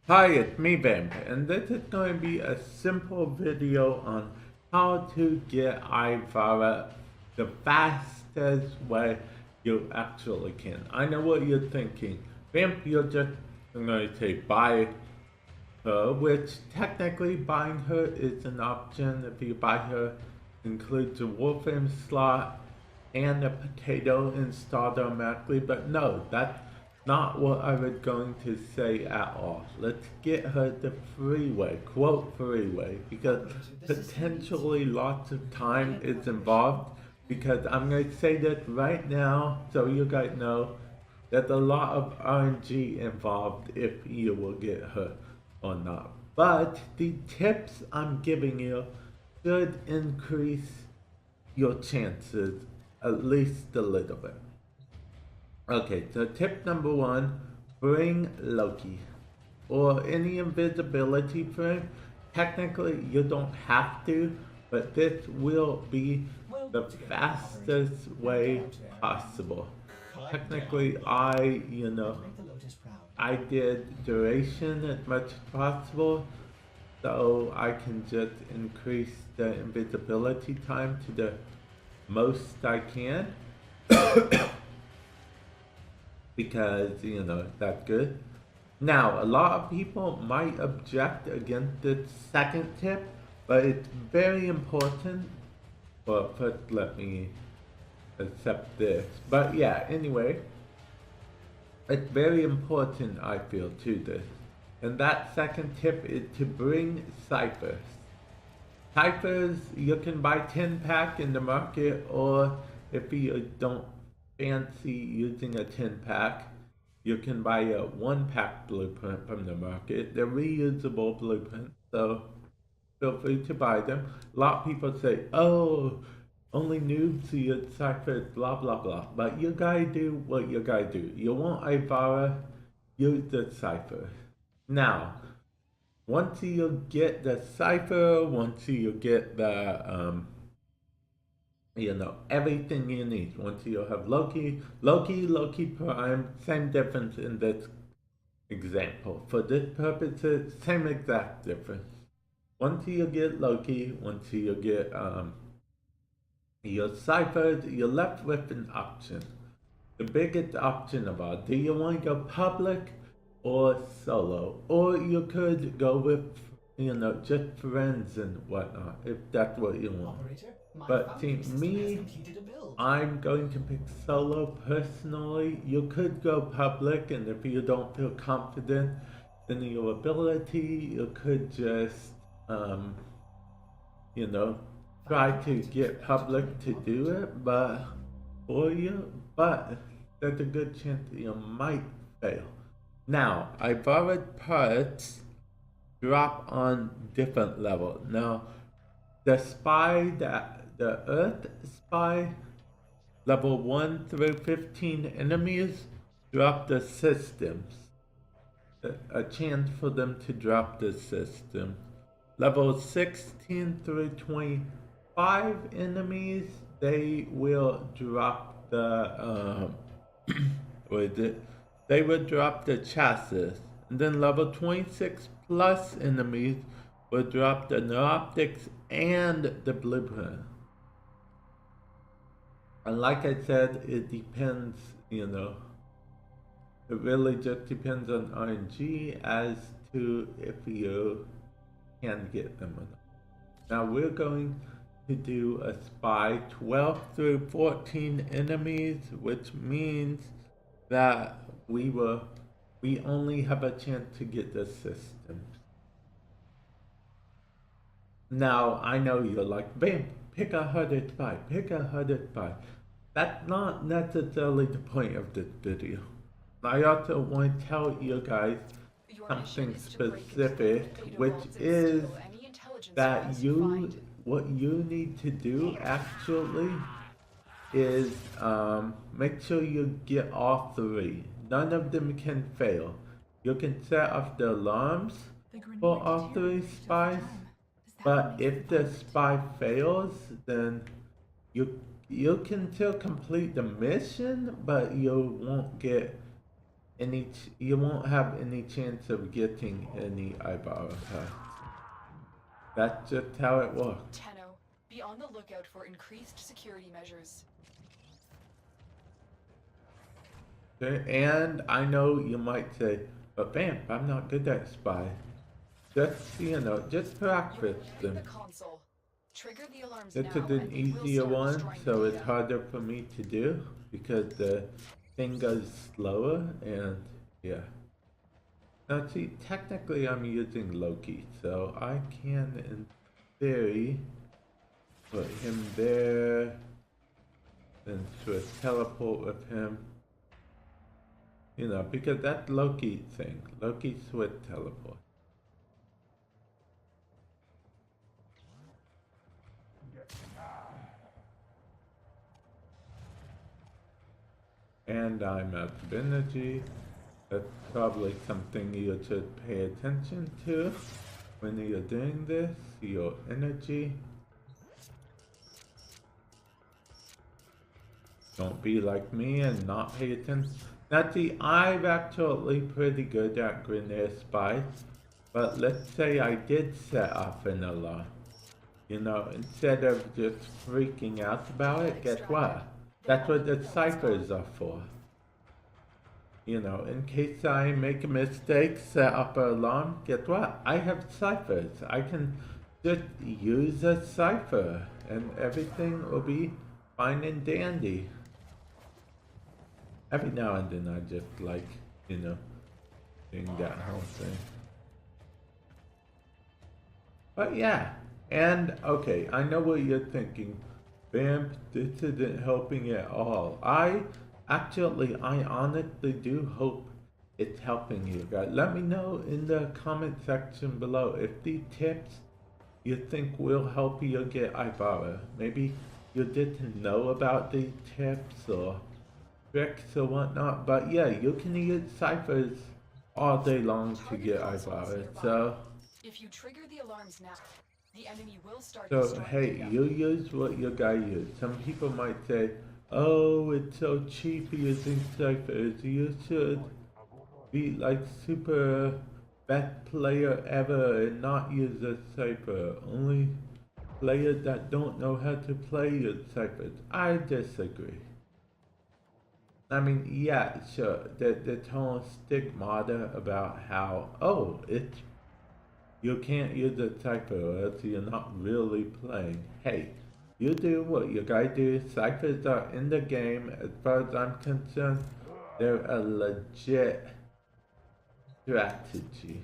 Hi, it's me, Vamp, and this is going to be a simple video on how to get Ivara the fastest way you actually can. I know what you're thinking. Vamp, you're just going to say buy her, which technically buying her is an option. If you buy her, includes a Warframe slot and a potato installed automatically, but no, that's not what I was going to say at all. Let's get her the freeway, quote freeway, because potentially lots of time is involved. Because I'm going to say this right now so you guys know there's a lot of RNG involved if you will get her or not. But the tips I'm giving you should increase your chances at least a little bit. Okay, so tip number one, bring Loki or any invisibility frame. Technically, you don't have to, but this will be the fastest way possible. Technically, I did duration as much as possible, so I can just increase the invisibility time to the most I can because that's good. Now, a lot of people might object against this second tip, but it's very important. Well, first let me accept this. But yeah, anyway, it's very important, I feel, to this. And that second tip is to bring ciphers. Ciphers, you can buy 10 pack in the market, or if you don't fancy using a 10 pack, you can buy a 1 pack blueprint from the market. They're reusable blueprints, so feel free to buy them. A lot of people say, oh, only noobs use ciphers, blah blah blah. But you gotta do what you gotta do. You want Ivara, use the cipher. Now, once you get the cipher, once you get everything you need. Once you have Loki Prime, same difference in this example. For this purposes, same exact difference. Once you get Loki, once you get your ciphers, you're left with an option. The biggest option about do you want to go public or solo? Or you could go with, just friends and whatnot, if that's what you want. But to me, I'm going to pick solo personally. You could go public, and if you don't feel confident in your ability, you could just, you know, try to get public to do it, but there's a good chance that you might fail. Now, I borrowed parts drop on different level. Now, the Earth Spy level 1 through 15 enemies drop the systems. A chance for them to drop the system. Level 16 through 25 enemies, they will drop the what is it? They will drop the chassis. And then level 26 plus enemies will drop the neuroptics and the blueprint. And like I said, it depends, it really just depends on RNG as to if you can get them or not. Now we're going to do a spy 12 through 14 enemies, which means that we only have a chance to get the systems. Now I know you're like, bam, pick a harder spy, pick a harder spy. That's not necessarily the point of this video. I also want to tell you guys something specific, which is that what you need to do actually is make sure you get all three. None of them can fail. You can set off the alarms for all three spies, but if the spy fails, then you can still complete the mission, but you won't get you won't have any chance of getting any Ivara packs. That's just how it works. Tenno, be on the lookout for increased security measures. Okay, and I know you might say, but Vamp, I'm not good at spy. Just, just practice them. Trigger the alarms This now, is an easier one, so it's harder for me to do because the thing goes slower and yeah. Now see, technically I'm using Loki, so I can, in theory, put him there and sort of teleport with him. Because that's Loki thing. Loki switch teleport. And I'm out of energy. That's probably something you should pay attention to when you're doing this, your energy. Don't be like me and not pay attention. Now see, I'm actually pretty good at Grenade Spies, but let's say I did set off an alarm. Instead of just freaking out about it, guess what? That's what the ciphers are for. In case I make a mistake, set up an alarm, guess what? I have ciphers. I can just use a cipher and everything will be fine and dandy. Every now and then I just like, doing that whole thing. But yeah, and okay, I know what you're thinking. Vamp, this isn't helping at all. I honestly do hope it's helping you guys. Let me know in the comment section below if these tips you think will help you get Ivara. Maybe you didn't know about these tips or tricks or whatnot, but yeah, you can use ciphers all day long to get Ivara. So if you trigger the alarms now, the enemy will start. So hey, you use what your guy used. Some people might say, oh, it's so cheap using ciphers. You should be like super best player ever and not use a cipher. Only players that don't know how to play use ciphers. I disagree. I mean, yeah, sure, the whole stigmata about how, oh, you can't use a cipher or else you're not really playing. Hey, you do what you gotta do. Ciphers are in the game. As far as I'm concerned, they're a legit strategy.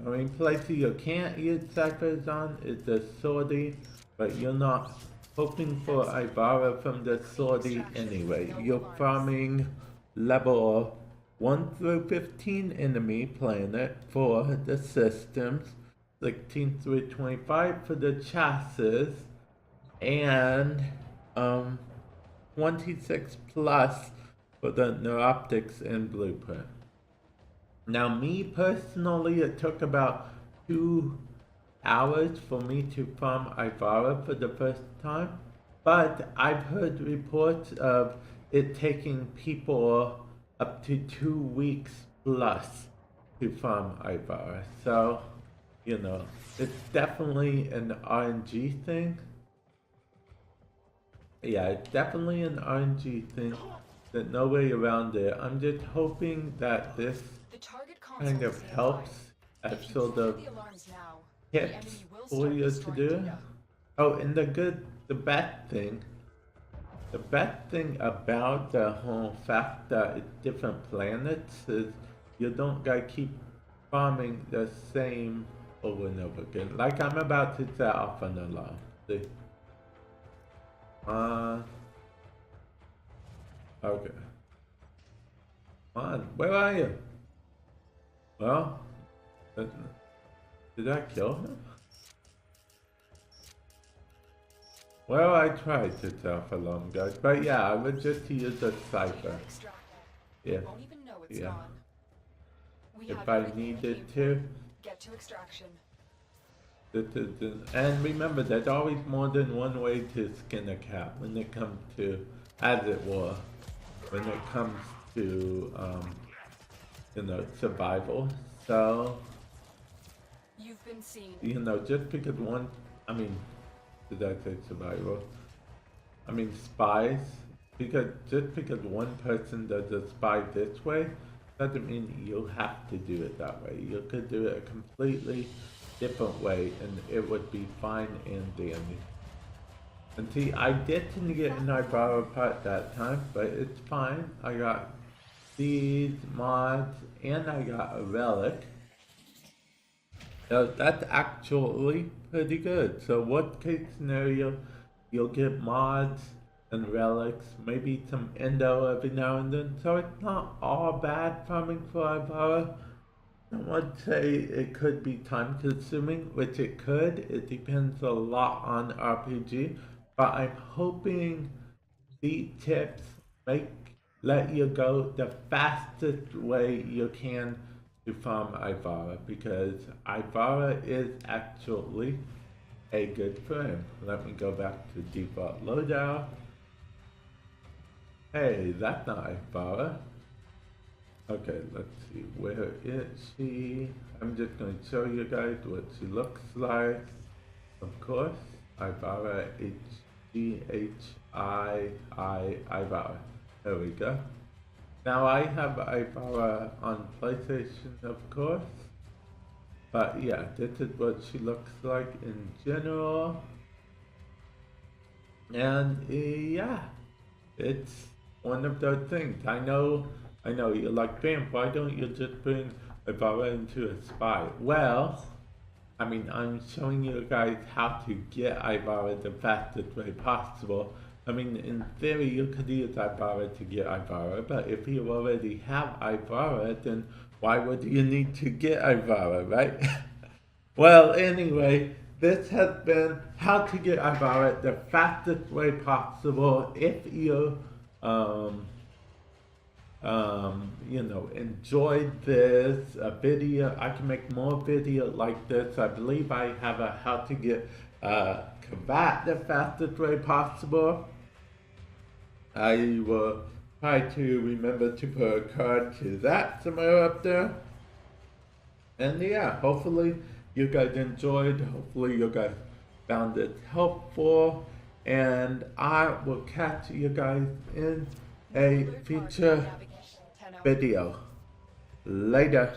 I mean, places you can't use ciphers on is the sortie, but you're not hoping for Ivara from the sortie anyway. You're farming level 1 through 15 enemy planet for the systems, 16 through 25 for the chassis, and 26 plus for the neuroptics and blueprint. Now me personally, it took about 2 hours for me to farm Ivara for the first time, but I've heard reports of it taking people up to 2 weeks plus to farm Ivara. So, it's definitely an RNG thing. Yeah, it's definitely an RNG thing. There's no way around it. I'm just hoping that this kind of helps as sort of tips for you to do. Oh, and the bad thing about the whole fact that it's different planets is you don't gotta keep farming the same over and over again. Like I'm about to set off an alarm. See? Okay. Come on, where are you? Well, did I kill him? Well, I tried to set off alarm, guys, but yeah, I would just use a cipher. Yeah, yeah. If I needed to. Get to extraction. And remember, there's always more than one way to skin a cat when it comes to, as it were, when it comes to survival. So You've been seen. just because one, I mean, did I say survival? I mean spies. Because just because one person does a spy this way doesn't mean you have to do it that way. You could do it a completely different way and it would be fine and dandy. And see, I didn't get an Ivara part that time, but it's fine. I got these mods and I got a relic. So that's actually pretty good. So worst case scenario, you'll get mods and relics, maybe some endo every now and then. So it's not all bad farming for Ivara. I would say it could be time consuming, which it could. It depends a lot on RPG. But I'm hoping these tips let you go the fastest way you can to farm Ivara, because Ivara is actually a good frame. Let me go back to default loadout. Hey, that's not Ivara. Okay, let's see, where is she? I'm just going to show you guys what she looks like. Of course, Ivara, Ivara. There we go. Now I have Ivara on PlayStation, of course. But yeah, this is what she looks like in general. And yeah, it's one of those things. I know you like Vamp. Why don't you just bring Ivara into a spy? Well, I mean, I'm showing you guys how to get Ivara the fastest way possible. I mean, in theory, you could use Ivara to get Ivara, but if you already have Ivara, then why would you need to get Ivara, right? Well, anyway, this has been how to get Ivara the fastest way possible. If you, enjoyed this video, I can make more videos like this. I believe I have a how to get Kavat the fastest way possible. I will try to remember to put a card to that somewhere up there. And yeah, hopefully you guys enjoyed. Hopefully you guys found it helpful. And I will catch you guys in a future video. Later.